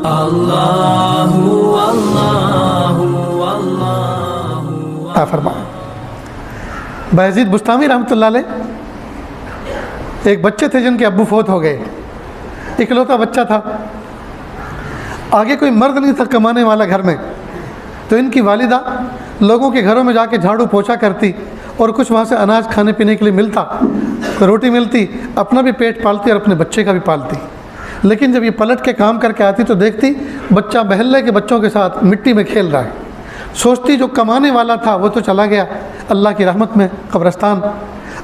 اللہ اللہ اللہ فرمائے بایزید بستامی رحمۃ اللہ علیہ ایک بچے تھے جن کے ابو فوت ہو گئے، اکلوتا بچہ تھا، آگے کوئی مرد نہیں تھا کمانے والا گھر میں، تو ان کی والدہ لوگوں کے گھروں میں جا کے جھاڑو پوچھا کرتی اور کچھ وہاں سے اناج کھانے پینے کے لیے ملتا، روٹی ملتی، اپنا بھی پیٹ پالتی اور اپنے بچے کا بھی پالتی۔ لیکن جب یہ پلٹ کے کام کر کے آتی تو دیکھتی بچہ محلے کے بچوں کے ساتھ مٹی میں کھیل رہا ہے، سوچتی جو کمانے والا تھا وہ تو چلا گیا اللہ کی رحمت میں قبرستان،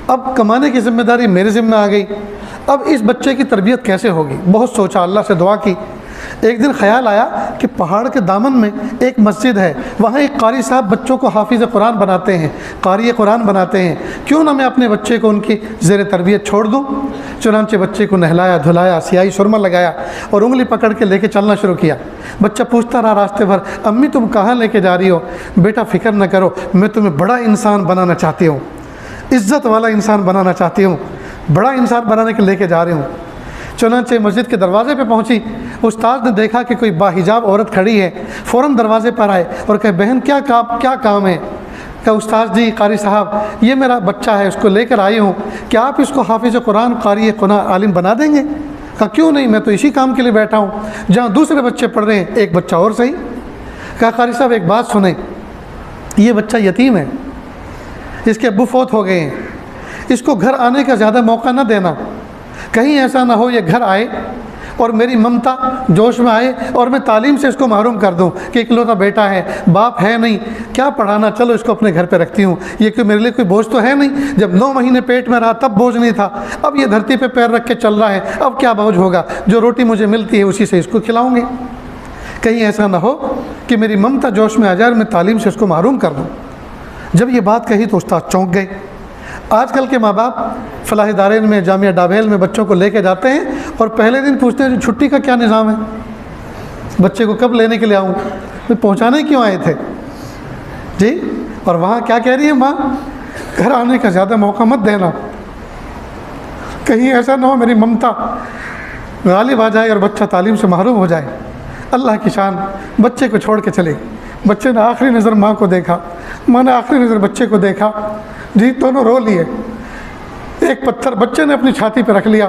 اب کمانے کی ذمہ داری میرے ذمہ آ گئی، اب اس بچے کی تربیت کیسے ہوگی؟ بہت سوچا، اللہ سے دعا کی۔ ایک دن خیال آیا کہ پہاڑ کے دامن میں ایک مسجد ہے، وہاں ایک قاری صاحب بچوں کو حافظ قرآن بناتے ہیں، قاری قرآن بناتے ہیں، کیوں نہ میں اپنے بچے کو ان کی زیر تربیت چھوڑ دوں؟ چنانچہ بچے کو نہلایا دھلایا، سیاہی سرما لگایا اور انگلی پکڑ کے لے کے چلنا شروع کیا۔ بچہ پوچھتا رہا راستے بھر، امی تم کہاں لے کے جا رہی ہو؟ بیٹا فکر نہ کرو، میں تمہیں بڑا انسان بنانا چاہتی ہوں، عزت والا انسان بنانا چاہتی ہوں، بڑا انسان بنانے کے لے کے جا رہی ہوں۔ چنانچہ مسجد کے دروازے پہ پہنچی، استاد نے دیکھا کہ کوئی باحجاب عورت کھڑی ہے، فوراً دروازے پر آئے اور کہے بہن کیا کام ہے؟ کہ استاد جی قاری صاحب یہ میرا بچہ ہے، اس کو لے کر آئی ہوں، کیا آپ اس کو حافظ قرآن قاری قرآن عالم بنا دیں گے؟ کہا کیوں نہیں، میں تو اسی کام کے لیے بیٹھا ہوں، جہاں دوسرے بچے پڑھ رہے ہیں ایک بچہ اور صحیح۔ کہا قاری صاحب ایک بات سنیں، یہ بچہ یتیم ہے، اس کے ابو فوت ہو گئے ہیں، اس کو گھر آنے کا زیادہ موقع نہ دینا، کہیں ایسا نہ ہو یہ گھر آئے اور میری ممتا جوش میں آئے اور میں تعلیم سے اس کو محروم کر دوں کہ اکلوتا بیٹا ہے، باپ ہے نہیں، کیا پڑھانا، چلو اس کو اپنے گھر پہ رکھتی ہوں، یہ کہ میرے لیے کوئی بوجھ تو ہے نہیں، جب 9 مہینے پیٹ میں رہا تب بوجھ نہیں تھا، اب یہ دھرتی پہ پیر رکھ کے چل رہا ہے، اب کیا بوجھ ہوگا، جو روٹی مجھے ملتی ہے اسی سے اس کو کھلاؤں گے، کہیں ایسا نہ ہو کہ میری ممتا جوش میں آ جائے اور میں تعلیم سے اس کو محروم کر دوں۔ جب یہ بات کہی تو استاد چونک گئے۔ آج کل کے ماں باپ فلاحی دارین میں، جامعہ ڈابھیل میں بچوں کو لے کے جاتے ہیں اور پہلے دن پوچھتے ہیں چھٹی کا کیا نظام ہے، بچے کو کب لینے کے لیے آؤں، پہنچانے کیوں آئے تھے جی؟ اور وہاں کیا کہہ رہی ہے ماں؟ گھر آنے کا زیادہ موقع مت دینا، کہیں ایسا نہ ہو میری ممتا غالب آ جائے اور بچہ تعلیم سے محروم ہو جائے۔ اللہ کی شان، بچے کو چھوڑ کے چلے، بچے نے آخری نظر ماں کو دیکھا، ماں نے آخری نظر بچے کو دیکھا، جی دونوں رو لیے، ایک پتھر بچے نے اپنی چھاتی پہ رکھ لیا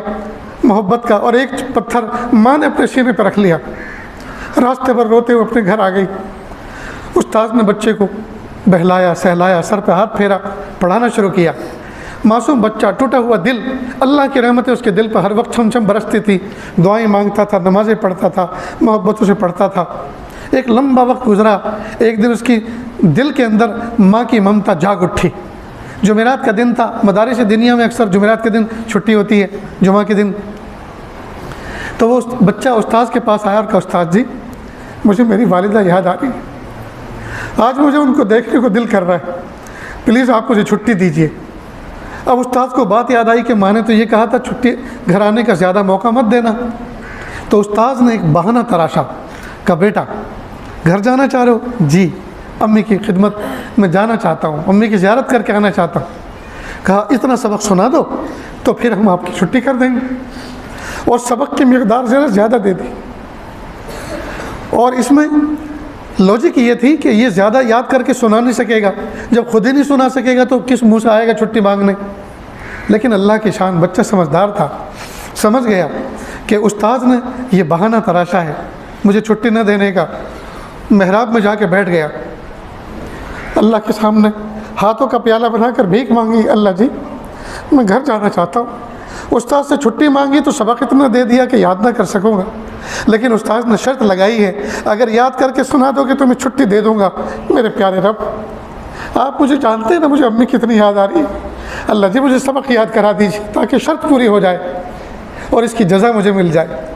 محبت کا، اور ایک پتھر ماں نے اپنے سینے پہ رکھ لیا، راستے پر روتے ہوئے اپنے گھر آ گئی۔ استاد نے بچے کو بہلایا سہلایا، سر پہ ہاتھ پھیرا، پڑھانا شروع کیا۔ معصوم بچہ، ٹوٹا ہوا دل، اللہ کی رحمتیں اس کے دل پر ہر وقت چھم چھم برستی تھی، دعائیں مانگتا تھا، نمازیں پڑھتا تھا، محبتوں سے پڑھتا تھا۔ ایک لمبا وقت گزرا، ایک دن اس کی دل کے اندر ماں کی ممتا جاگ اٹھی۔ جمعرات کا دن تھا، مدارس دنیا میں اکثر جمعرات کے دن چھٹی ہوتی ہے، جمعہ کے دن، تو وہ بچہ استاد کے پاس آیا اور کہا استاد جی مجھے میری والدہ یاد آ رہی ہے، آج مجھے ان کو دیکھنے کو دل کر رہا ہے، پلیز آپ مجھے چھٹی دیجیے۔ اب استاد کو بات یاد آئی کہ ماں نے تو یہ کہا تھا چھٹی گھر آنے کا زیادہ موقع مت دینا، تو استاد نے ایک بہانہ تراشا، کہا بیٹا گھر جانا چاہ رہے ہو؟ جی امی کی خدمت میں جانا چاہتا ہوں، امی کی زیارت کر کے آنا چاہتا ہوں۔ کہا اتنا سبق سنا دو تو پھر ہم آپ کی چھٹی کر دیں گے، اور سبق کی مقدار زیادہ دے دی، اور اس میں لوجک یہ تھی کہ یہ زیادہ یاد کر کے سنا نہیں سکے گا، جب خود ہی نہیں سنا سکے گا تو کس منہ سے آئے گا چھٹی مانگنے۔ لیکن اللہ کی شان، بچہ سمجھدار تھا، سمجھ گیا کہ استاد نے یہ بہانہ تراشا ہے مجھے چھٹی نہ دینے کا۔ محراب میں جا کے بیٹھ گیا، اللہ کے سامنے ہاتھوں کا پیالہ بنا کر بھیک مانگی، اللہ جی میں گھر جانا چاہتا ہوں۔ استاد سے چھٹی مانگی تو سبق اتنا دے دیا کہ یاد نہ کر سکوں گا، لیکن استاد نے شرط لگائی ہے اگر یاد کر کے سنا دو گے تو میں چھٹی دے دوں گا۔ میرے پیارے رب، آپ مجھے جانتے ہیں نا مجھے امی کتنی یاد آ رہی ہے، اللہ جی مجھے سبق یاد کرا دیجیے تاکہ شرط پوری ہو جائے اور اس کی جزا مجھے مل جائے۔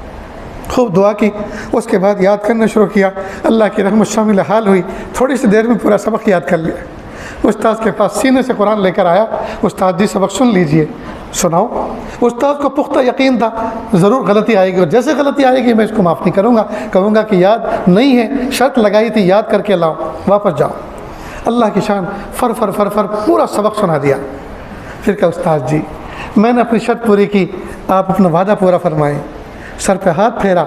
خوب دعا کی، اس کے بعد یاد کرنا شروع کیا، اللہ کی رحمت شامل حال ہوئی، تھوڑی سی دیر میں پورا سبق یاد کر لیا۔ استاد کے پاس سینے سے قرآن لے کر آیا، استاد جی سبق سن لیجئے، سناؤ۔ استاد کو پختہ یقین تھا ضرور غلطی آئے گی، اور جیسے غلطی آئے گی میں اس کو معاف نہیں کروں گا، کہوں گا کہ یاد نہیں ہے، شرط لگائی تھی یاد کر کے لاؤ، واپس جاؤ۔ اللہ کی شان، فر فر فر فر پورا سبق سنا دیا۔ پھر کہا استاد جی میں نے اپنی شرط پوری کی، آپ اپنا وعدہ پورا فرمائیں۔ سر پہ ہاتھ پھیرا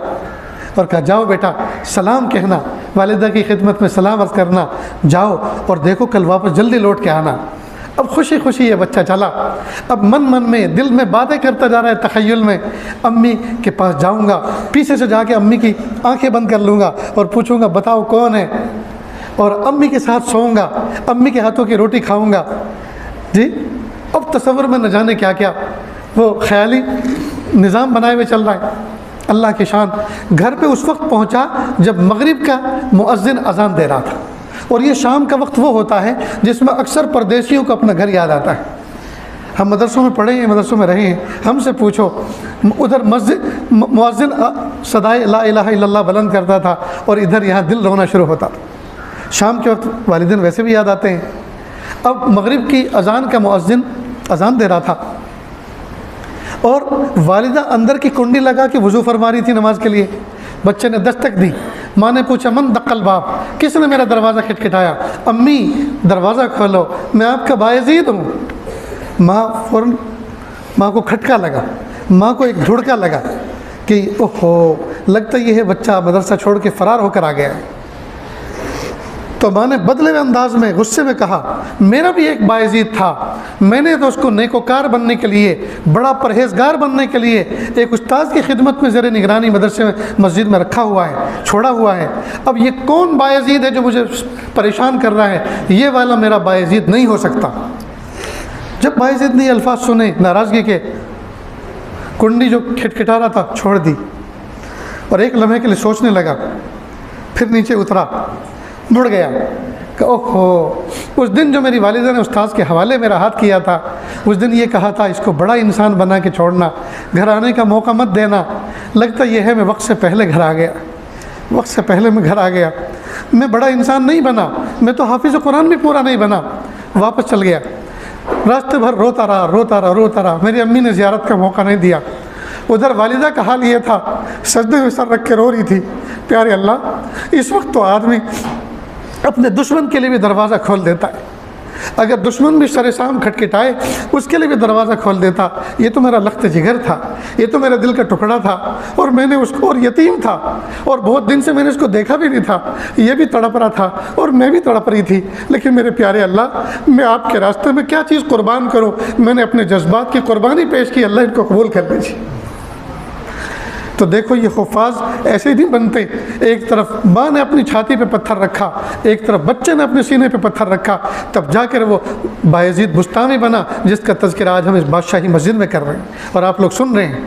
اور کہا جاؤ بیٹا سلام کہنا، والدہ کی خدمت میں سلام عرض کرنا، جاؤ اور دیکھو کل واپس جلدی لوٹ کے آنا۔ اب خوشی خوشی یہ بچہ چلا، اب من میں دل میں باتیں کرتا جا رہا ہے تخیل میں، امی کے پاس جاؤں گا، پیچھے سے جا کے امی کی آنکھیں بند کر لوں گا اور پوچھوں گا بتاؤ کون ہے، اور امی کے ساتھ سوؤں گا، امی کے ہاتھوں کی روٹی کھاؤں گا۔ جی اب تصور میں نہ جانے کیا کیا وہ خیالی نظام بنائے ہوئے چل رہا ہے۔ اللہ کی شان، گھر پہ اس وقت پہنچا جب مغرب کا مؤذن اذان دے رہا تھا، اور یہ شام کا وقت وہ ہوتا ہے جس میں اکثر پردیسیوں کو اپنا گھر یاد آتا ہے۔ ہم مدرسوں میں پڑھے ہیں، مدرسوں میں رہے ہیں، ہم سے پوچھو ادھر مسجد مؤذن صدائے لا الہ الا اللہ بلند کرتا تھا اور ادھر یہاں دل رونا شروع ہوتا تھا۔ شام کے وقت والدین ویسے بھی یاد آتے ہیں۔ اب مغرب کی اذان کا مؤذن اذان دے رہا تھا اور والدہ اندر کی کنڈی لگا کے وضو فرما رہی تھی نماز کے لیے۔ بچے نے دستک دی، ماں نے پوچھا من دق الباب، کس نے میرا دروازہ کھٹکھٹایا؟ امی دروازہ کھولو، میں آپ کا بایزید ہوں۔ ماں فوراً، ماں کو کھٹکا لگا، ماں کو ایک دھڑکا لگا کہ اوہو لگتا یہ ہے بچہ مدرسہ چھوڑ کے فرار ہو کر آ گیا ہے۔ تو ماں نے بدلے ہوئے انداز میں غصے میں کہا میرا بھی ایک بایزید تھا، میں نے تو اس کو نیکوکار بننے کے لیے، بڑا پرہیزگار بننے کے لیے ایک استاد کی خدمت میں زیر نگرانی مدرسے میں مسجد میں رکھا ہوا ہے، چھوڑا ہوا ہے۔ اب یہ کون بایزید ہے جو مجھے پریشان کر رہا ہے؟ یہ والا میرا بایزید نہیں ہو سکتا۔ جب بایزید نے یہ الفاظ سنے ناراضگی کے، کنڈی جو کھٹکھٹا رہا تھا چھوڑ دی اور ایک لمحے کے لیے سوچنے لگا، پھر نیچے اترا، مڑ گیا کہ اوہو اس دن جو میری والدہ نے استاذ کے حوالے میرا ہاتھ کیا تھا، اس دن یہ کہا تھا اس کو بڑا انسان بنا کے چھوڑنا، گھر آنے کا موقع مت دینا۔ لگتا یہ ہے میں وقت سے پہلے گھر آ گیا، وقت سے پہلے میں گھر آ گیا، میں بڑا انسان نہیں بنا، میں تو حافظ قرآن بھی پورا نہیں بنا۔ واپس چل گیا، راستے بھر روتا رہا، میری امی نے زیارت کا موقع نہیں دیا۔ ادھر والدہ کا حال یہ تھا، سجدے میں سر رکھ کے رو رہی تھی۔ پیارے اللہ، اس وقت تو آدمی اپنے دشمن کے لیے بھی دروازہ کھول دیتا ہے، اگر دشمن بھی سر سام کھٹکھٹائے اس کے لیے بھی دروازہ کھول دیتا۔ یہ تو میرا لخت جگر تھا، یہ تو میرے دل کا ٹکڑا تھا، اور میں نے اس کو، اور یتیم تھا، اور بہت دن سے میں نے اس کو دیکھا بھی نہیں تھا، یہ بھی تڑپ رہا تھا اور میں بھی تڑپ رہی تھی، لیکن میرے پیارے اللہ میں آپ کے راستے میں کیا چیز قربان کروں؟ میں نے اپنے جذبات کی قربانی پیش کی، اللہ ان کو قبول کر لیجیے۔ تو دیکھو یہ حفاظ ایسے نہیں بنتے، ایک طرف ماں نے اپنی چھاتی پہ پتھر رکھا، ایک طرف بچے نے اپنے سینے پہ پتھر رکھا، تب جا کر وہ بایزید بستامی بنا، جس کا تذکرہ آج ہم اس بادشاہی مسجد میں کر رہے ہیں اور آپ لوگ سن رہے ہیں۔